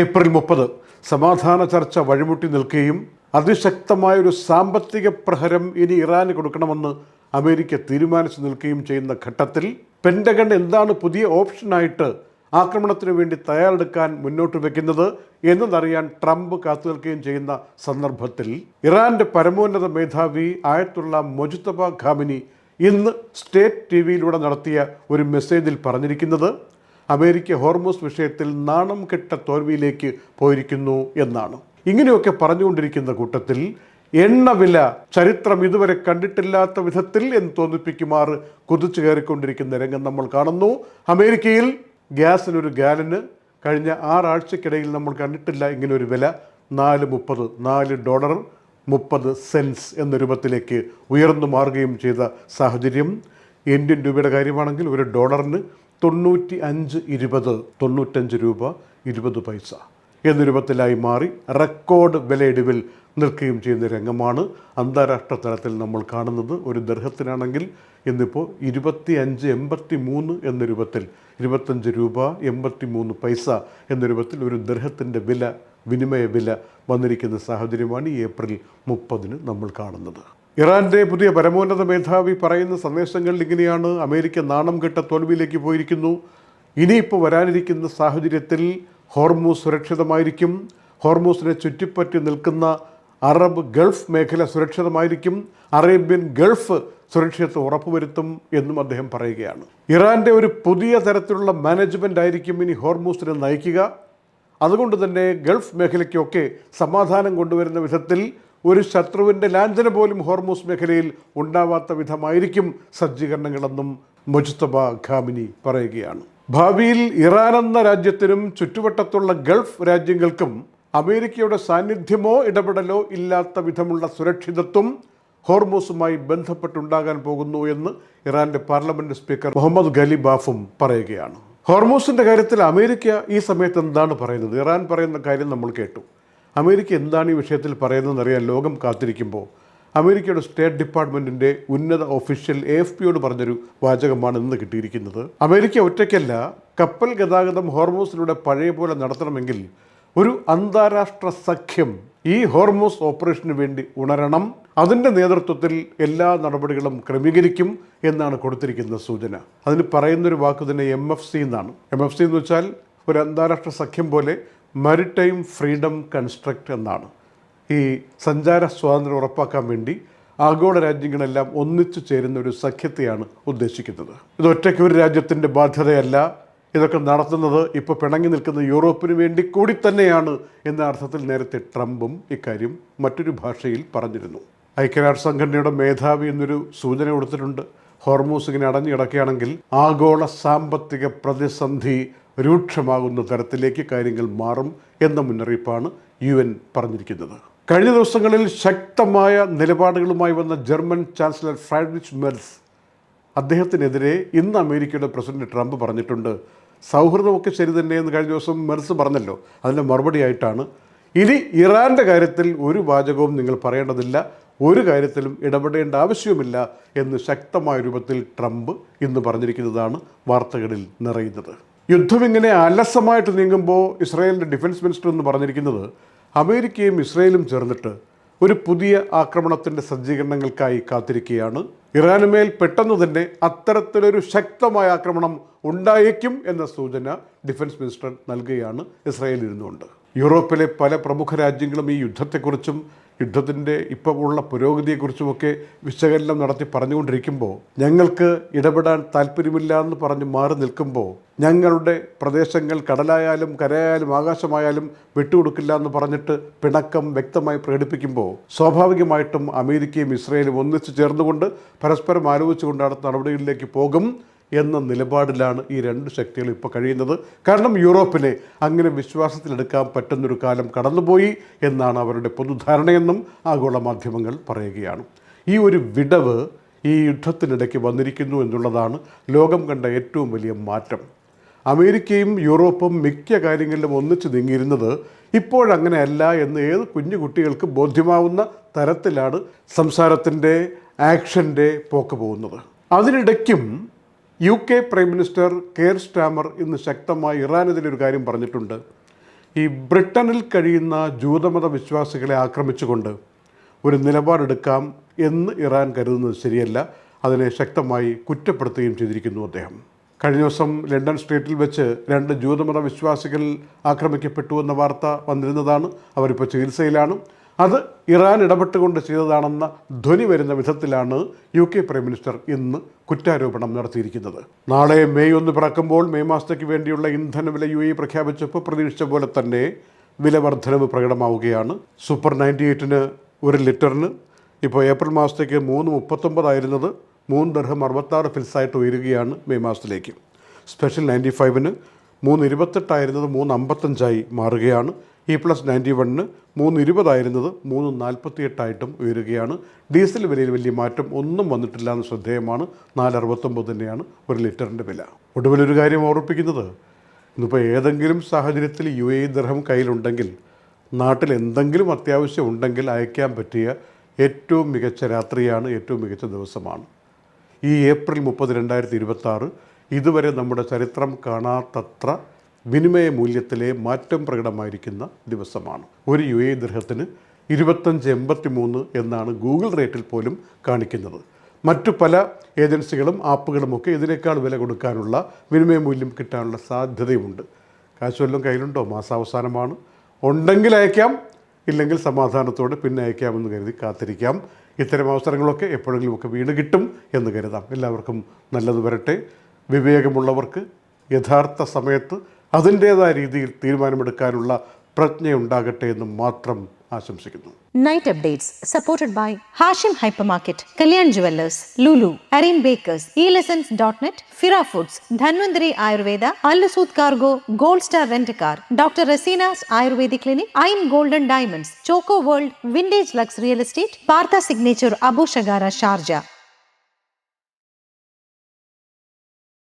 April 30 സമാധാന ചർച്ച വഴിമുട്ടി നിൽക്കുകയും അതിശക്തമായൊരു സാമ്പത്തിക പ്രഹരം ഇനി ഇറാന് കൊടുക്കണമെന്ന് അമേരിക്ക തീരുമാനിച്ചു നിൽക്കുകയും ചെയ്യുന്ന ഘട്ടത്തിൽ പെൻറ്റഗൺ എന്താണ് പുതിയ ഓപ്ഷനായിട്ട് ആക്രമണത്തിന് വേണ്ടി തയ്യാറെടുക്കാൻ മുന്നോട്ട് വയ്ക്കുന്നത് എന്നതറിയാൻ ട്രംപ് കാത്തു നിൽക്കുകയും ചെയ്യുന്ന സന്ദർഭത്തിൽ ഇറാന്റെ പരമോന്നത മേധാവി ആയത്തുള്ള മൊജ്തബ ഖാമിനി ഇന്ന് സ്റ്റേറ്റ് ടിവിയിലൂടെ നടത്തിയ ഒരു മെസ്സേജിൽ പറഞ്ഞിരിക്കുന്നത് അമേരിക്ക ഹോർമൂസ് വിഷയത്തിൽ നാണം കെട്ട തോൽവിയിലേക്ക് പോയിരിക്കുന്നു എന്നാണ്. ഇങ്ങനെയൊക്കെ പറഞ്ഞുകൊണ്ടിരിക്കുന്ന കൂട്ടത്തിൽ എണ്ണവില ചരിത്രം ഇതുവരെ കണ്ടിട്ടില്ലാത്ത വിധത്തിൽ എന്ന് തോന്നിപ്പിക്കുമാറ് കുതിച്ചു കയറിക്കൊണ്ടിരിക്കുന്ന രംഗം നമ്മൾ കാണുന്നു. അമേരിക്കയിൽ ഗ്യാസിനൊരു ഗാലന് കഴിഞ്ഞ 6 ആഴ്ചക്കിടയിൽ നമ്മൾ കണ്ടിട്ടില്ല ഇങ്ങനെ ഒരു വില. $4.30 എന്ന രൂപത്തിലേക്ക് ഉയർന്നു മാറുകയും ചെയ്ത സാഹചര്യം. ഇന്ത്യൻ രൂപയുടെ കാര്യമാണെങ്കിൽ ഒരു ഡോളറിന് 95 രൂപ 20 പൈസ എന്ന രൂപത്തിലായി മാറി റെക്കോർഡ് വിലയിടിവിൽ നിൽക്കുകയും ചെയ്യുന്ന രംഗമാണ് അന്താരാഷ്ട്ര തലത്തിൽ നമ്മൾ കാണുന്നത്. ഒരു ദർഹത്തിനാണെങ്കിൽ ഇന്നിപ്പോൾ 25.83 എന്ന രൂപത്തിൽ 25 രൂപ 83 പൈസ എന്ന രൂപത്തിൽ ഒരു ദർഹത്തിൻ്റെ വിനിമയ വില വന്നിരിക്കുന്ന സാഹചര്യമാണ് ഈ ഏപ്രിൽ 30 നമ്മൾ കാണുന്നത്. ഇറാന്റെ പുതിയ പരമോന്നത മേധാവി പറയുന്ന സന്ദേശങ്ങൾ ഇങ്ങനെയാണ്: അമേരിക്ക നാണം കെട്ട തോൽവിയിലേക്ക് പോയിരിക്കുന്നു. ഇനിയിപ്പോൾ വരാനിരിക്കുന്ന സാഹചര്യത്തിൽ ഹോർമൂസ് സുരക്ഷിതമായിരിക്കും. ഹോർമൂസിനെ ചുറ്റിപ്പറ്റി നിൽക്കുന്ന അറബ് ഗൾഫ് മേഖല സുരക്ഷിതമായിരിക്കും. അറേബ്യൻ ഗൾഫ് സുരക്ഷിതത്വം ഉറപ്പുവരുത്തും എന്നും അദ്ദേഹം പറയുകയാണ്. ഇറാന്റെ ഒരു പുതിയ തരത്തിലുള്ള മാനേജ്മെൻ്റ് ആയിരിക്കും ഇനി ഹോർമൂസിനെ നയിക്കുക. അതുകൊണ്ട് തന്നെ ഗൾഫ് മേഖലയ്ക്കൊക്കെ സമാധാനം കൊണ്ടുവരുന്ന വിധത്തിൽ ഒരു ശത്രുവിൻ്റെ ലാഞ്ചന പോലും ഹോർമൂസ് മേഖലയിൽ ഉണ്ടാവാത്ത വിധമായിരിക്കും സജ്ജീകരണങ്ങളെന്നും മൊജ്തബ ഖാമിനി പറയുകയാണ്. ഭാവിയിൽ ഇറാൻ എന്ന രാജ്യത്തിനും ചുറ്റുവട്ടത്തുള്ള ഗൾഫ് രാജ്യങ്ങൾക്കും അമേരിക്കയുടെ സാന്നിധ്യമോ ഇടപെടലോ ഇല്ലാത്ത വിധമുള്ള സുരക്ഷിതത്വം ഹോർമൂസുമായി ബന്ധപ്പെട്ടുണ്ടാകാൻ പോകുന്നു എന്ന് ഇറാന്റെ പാർലമെന്റ് സ്പീക്കർ മുഹമ്മദ് ഖലിബാഫും പറയുകയാണ്. ഹോർമൂസിൻ്റെ കാര്യത്തിൽ അമേരിക്ക ഈ സമയത്ത് എന്താണ് പറയുന്നത്? ഇറാൻ പറയുന്ന കാര്യം നമ്മൾ കേട്ടു. അമേരിക്ക എന്താണ് ഈ വിഷയത്തിൽ പറയുന്നതെന്നറിയാൻ ലോകം കാത്തിരിക്കുമ്പോൾ അമേരിക്കയുടെ സ്റ്റേറ്റ് ഡിപ്പാർട്ട്മെൻറ്റിൻ്റെ ഉന്നത ഒഫീഷ്യൽ AFPയോട് പറഞ്ഞൊരു വാചകമാണ് ഇന്ന് കിട്ടിയിരിക്കുന്നത്. അമേരിക്ക ഒറ്റയ്ക്കല്ല, കപ്പൽ ഗതാഗതം ഹോർമൂസിലൂടെ പഴയ പോലെ നടത്തണമെങ്കിൽ ഒരു അന്താരാഷ്ട്ര സഖ്യം ഈ ഹോർമൂസ് ഓപ്പറേഷന് വേണ്ടി ഉണരണം. അതിൻ്റെ നേതൃത്വത്തിൽ എല്ലാ നടപടികളും ക്രമീകരിക്കും എന്നാണ് കൊടുത്തിരിക്കുന്ന സൂചന. അതിന് പറയുന്നൊരു വാക്ക് തന്നെ MFC എന്നാണ്. MFC എന്ന് വെച്ചാൽ ഒരു അന്താരാഷ്ട്ര സഖ്യം പോലെ മാരിടൈം ഫ്രീഡം കൺസ്ട്രക്റ്റ് എന്നാണ്. ഈ സഞ്ചാര സ്വാതന്ത്ര്യം ഉറപ്പാക്കാൻ വേണ്ടി ആഗോള രാജ്യങ്ങളെല്ലാം ഒന്നിച്ചു ചേരുന്ന ഒരു സഖ്യത്തെയാണ് ഉദ്ദേശിക്കുന്നത്. ഇത് ഒറ്റയ്ക്ക് ഒരു രാജ്യത്തിൻ്റെ ബാധ്യതയല്ല. ഇതൊക്കെ നടത്തുന്നത് ഇപ്പോൾ പിണങ്ങി നിൽക്കുന്ന യൂറോപ്പിന് വേണ്ടി കൂടി തന്നെയാണ് എന്ന അർത്ഥത്തിൽ നേരത്തെ ട്രംപും ഇക്കാര്യം മറ്റൊരു ഭാഷയിൽ പറഞ്ഞിരുന്നു. ഐക്യരാഷ്ട്ര സംഘടനയുടെ മേധാവി എന്നൊരു സൂചന കൊടുത്തിട്ടുണ്ട്. ഹോർമൂസ് ഇങ്ങനെ അടഞ്ഞു കിടക്കുകയാണെങ്കിൽ ആഗോള സാമ്പത്തിക പ്രതിസന്ധി രൂക്ഷമാകുന്ന തരത്തിലേക്ക് കാര്യങ്ങൾ മാറും എന്ന മുന്നറിയിപ്പാണ് UN പറഞ്ഞിരിക്കുന്നത്. കഴിഞ്ഞ ദിവസങ്ങളിൽ ശക്തമായ നിലപാടുകളുമായി വന്ന ജർമ്മൻ ചാൻസലർ ഫ്രൈഡ്രിച്ച് മെർസ്, അദ്ദേഹത്തിനെതിരെ ഇന്ന് അമേരിക്കയുടെ പ്രസിഡന്റ് ട്രംപ് പറഞ്ഞിട്ടുണ്ട്. സൗഹൃദമൊക്കെ ശരി തന്നെ എന്ന് കഴിഞ്ഞ ദിവസം മെർസ് പറഞ്ഞല്ലോ. അതിൻ്റെ മറുപടിയായിട്ടാണ് ഇനി ഇറാൻ്റെ കാര്യത്തിൽ ഒരു വാചകവും നിങ്ങൾ പറയേണ്ടതില്ല, ഒരു കാര്യത്തിലും ഇടപെടേണ്ട ആവശ്യവുമില്ല എന്ന് ശക്തമായ രൂപത്തിൽ ട്രംപ് ഇന്ന് പറഞ്ഞിരിക്കുന്നതാണ് വാർത്തകളിൽ നിറയുന്നത്. യുദ്ധം ഇങ്ങനെ അലസമായിട്ട് നീങ്ങുമ്പോൾ ഇസ്രായേലിൻ്റെ ഡിഫൻസ് മിനിസ്റ്റർ എന്ന് പറഞ്ഞിരിക്കുന്നത് അമേരിക്കയും ഇസ്രായേലും ചേർന്നിട്ട് ഒരു പുതിയ ആക്രമണത്തിൻ്റെ സജ്ജീകരണങ്ങൾക്കായി കാത്തിരിക്കുകയാണ്. ഇറാനുമേൽ പെട്ടെന്ന് തന്നെ അത്തരത്തിലൊരു ശക്തമായ ആക്രമണം ഉണ്ടായേക്കും എന്ന സൂചന ഡിഫൻസ് മിനിസ്റ്റർ നൽകുകയാണ് ഇസ്രായേലിൽ ഇരുന്നുകൊണ്ട്. യൂറോപ്പിലെ പല പ്രമുഖ രാജ്യങ്ങളും ഈ യുദ്ധത്തെക്കുറിച്ചും യുദ്ധത്തിൻ്റെ ഇപ്പോൾ ഉള്ള പുരോഗതിയെക്കുറിച്ചുമൊക്കെ വിശകലനം നടത്തി പറഞ്ഞുകൊണ്ടിരിക്കുമ്പോൾ ഞങ്ങൾക്ക് ഇടപെടാൻ താല്പര്യമില്ല എന്ന് പറഞ്ഞ് മാറി നിൽക്കുമ്പോൾ ഞങ്ങളുടെ പ്രദേശങ്ങൾ കടലായാലും കരയായാലും ആകാശമായാലും വിട്ടുകൊടുക്കില്ല എന്ന് പറഞ്ഞിട്ട് പിണക്കം വ്യക്തമായി പ്രകടിപ്പിക്കുമ്പോൾ സ്വാഭാവികമായിട്ടും അമേരിക്കയും ഇസ്രായേലും ഒന്നിച്ചു ചേർന്നുകൊണ്ട് പരസ്പരം ആലോചിച്ചുകൊണ്ട് അടുത്ത നടപടികളിലേക്ക് പോകും എന്ന നിലപാടിലാണ് ഈ രണ്ട് ശക്തികളും ഇപ്പോൾ കഴിയുന്നത്. കാരണം യൂറോപ്പിനെ അങ്ങനെ വിശ്വാസത്തിലെടുക്കാൻ പറ്റുന്നൊരു കാലം കടന്നുപോയി എന്നാണ് അവരുടെ പൊതുധാരണയെന്നും ആഗോള മാധ്യമങ്ങൾ പറയുകയാണ്. ഈ ഒരു വിടവ് ഈ യുദ്ധത്തിനിടയ്ക്ക് വന്നിരിക്കുന്നു എന്നുള്ളതാണ് ലോകം കണ്ട ഏറ്റവും വലിയ മാറ്റം. അമേരിക്കയും യൂറോപ്പും മിക്ക കാര്യങ്ങളിലും ഒന്നിച്ചു നീങ്ങിയിരുന്നത് ഇപ്പോഴങ്ങനെയല്ല എന്ന് ഏത് കുഞ്ഞു കുട്ടികൾക്ക് ബോധ്യമാവുന്ന തരത്തിലാണ് സംസാരത്തിൻ്റെ ആക്ഷൻ്റെ പോക്ക് പോകുന്നത്. അതിനിടയ്ക്കും UK prime minister care Starmer ഇന്ന് ശക്തമായി ഇറാനെതിരെ ഒരു കാര്യം പറഞ്ഞിട്ടുണ്ട്. ഈ ബ്രിട്ടനിൽ കഴിയുന്ന ജൂതമത വിശ്വാസികളെ ആക്രമിച്ചുകൊണ്ട് ഒരു നിലപാടെടുക്കാം എന്ന് ഇറാൻ കരുതുന്നത് ശരിയല്ല. അതിനെ ശക്തമായി കുറ്റപ്പെടുത്തുകയും ചെയ്തിരിക്കുന്നു അദ്ദേഹം. കഴിഞ്ഞ ദിവസം ലണ്ടൻ സ്ട്രീറ്റിൽ വെച്ച് 2 ജൂതമത വിശ്വാസികൾ ആക്രമിക്കപ്പെട്ടു എന്ന വാർത്ത വന്നിരുന്നതാണ്. അവരിപ്പോൾ ചികിത്സയിലാണ്. അത് ഇറാൻ ഇടപെട്ടുകൊണ്ട് ചെയ്തതാണെന്ന ധ്വനി വരുന്ന വിധത്തിലാണ് UK പ്രൈം മിനിസ്റ്റർ ഇന്ന് കുറ്റാരോപണം നടത്തിയിരിക്കുന്നത്. നാളെ മെയ് 1 പിറക്കുമ്പോൾ മെയ് മാസത്തേക്ക് വേണ്ടിയുള്ള ഇന്ധന വില UAE പ്രഖ്യാപിച്ചപ്പോൾ പ്രതീക്ഷിച്ച പോലെ തന്നെ വില വർധനവ് പ്രകടമാവുകയാണ്. സൂപ്പർ 98-ന് 1 ലിറ്ററിന് ഇപ്പോൾ ഏപ്രിൽ മാസത്തേക്ക് 3.39 ആയിരുന്നത് 3 ദിർഹം 66 ഫിൽസായിട്ട് ഉയരുകയാണ് മെയ് മാസത്തിലേക്ക്. സ്പെഷ്യൽ 95-ന് 3.28 ആയിരുന്നത് 3.55 മാറുകയാണ്. E+91-ന് 3.20 ആയിരുന്നത് 3.48 ഉയരുകയാണ്. ഡീസൽ വിലയിൽ വലിയ മാറ്റം ഒന്നും വന്നിട്ടില്ല എന്ന് ശ്രദ്ധേയമാണ്. 4.69 തന്നെയാണ് 1 ലിറ്ററിൻ്റെ വില. ഒടുവിലൊരു കാര്യം ഓർമ്മിപ്പിക്കുന്നത്, ഇന്നിപ്പോൾ ഏതെങ്കിലും സാഹചര്യത്തിൽ UAE ദിർഹം കയ്യിലുണ്ടെങ്കിൽ, നാട്ടിൽ എന്തെങ്കിലും അത്യാവശ്യം ഉണ്ടെങ്കിൽ അയക്കാൻ പറ്റിയ ഏറ്റവും മികച്ച രാത്രിയാണ്, ഏറ്റവും മികച്ച ദിവസമാണ്. ഈ ഏപ്രിൽ 30, 2026 ഇതുവരെ നമ്മുടെ ചരിത്രം കാണാത്തത്ര വിനിമയ മൂല്യത്തിലെ മാറ്റം പ്രകടമായിരിക്കുന്ന ദിവസമാണ്. ഒരു UAE ദിർഹത്തിന് 25.83 എന്നാണ് ഗൂഗിൾ റേറ്റിൽ പോലും കാണിക്കുന്നത്. മറ്റു പല ഏജൻസികളും ആപ്പുകളുമൊക്കെ ഇതിനേക്കാൾ വില കൊടുക്കാനുള്ള, വിനിമയ മൂല്യം കിട്ടാനുള്ള സാധ്യതയുമുണ്ട്. കാശ് വല്ലതും കയ്യിലുണ്ടോ? മാസാവസാനമാണ്. ഉണ്ടെങ്കിൽ അയക്കാം, ഇല്ലെങ്കിൽ സമാധാനത്തോടെ പിന്നെ അയക്കാമെന്ന് കരുതി കാത്തിരിക്കാം. ഇത്തരം അവസരങ്ങളൊക്കെ എപ്പോഴെങ്കിലുമൊക്കെ വീണ് കിട്ടും എന്ന് കരുതാം. എല്ലാവർക്കും നല്ലത് വരട്ടെ. വിവേകമുള്ളവർക്ക് യഥാർത്ഥ സമയത്ത് അതിൻ്റേതായ രീതിയിൽ തീരുമാനമെടുക്കാനുള്ള പ്രജ്ഞയുണ്ടാകട്ടെ എന്ന് മാത്രം ആശംസിക്കുന്നു. Night updates supported by Hashim Hypermarket, Kalyan Jewellers, Lulu, Arin Bakers, eLessons.net, Fira Foods, Dhanvantari Ayurveda, Al-Sud Cargo, Gold Star Rent-A-Car, Dr. Rasina's Ayurvedic Clinic, Ain Golden Diamonds, Choco World, Vintage Lux Real Estate, Partha Signature Abu Shagara, Sharjah.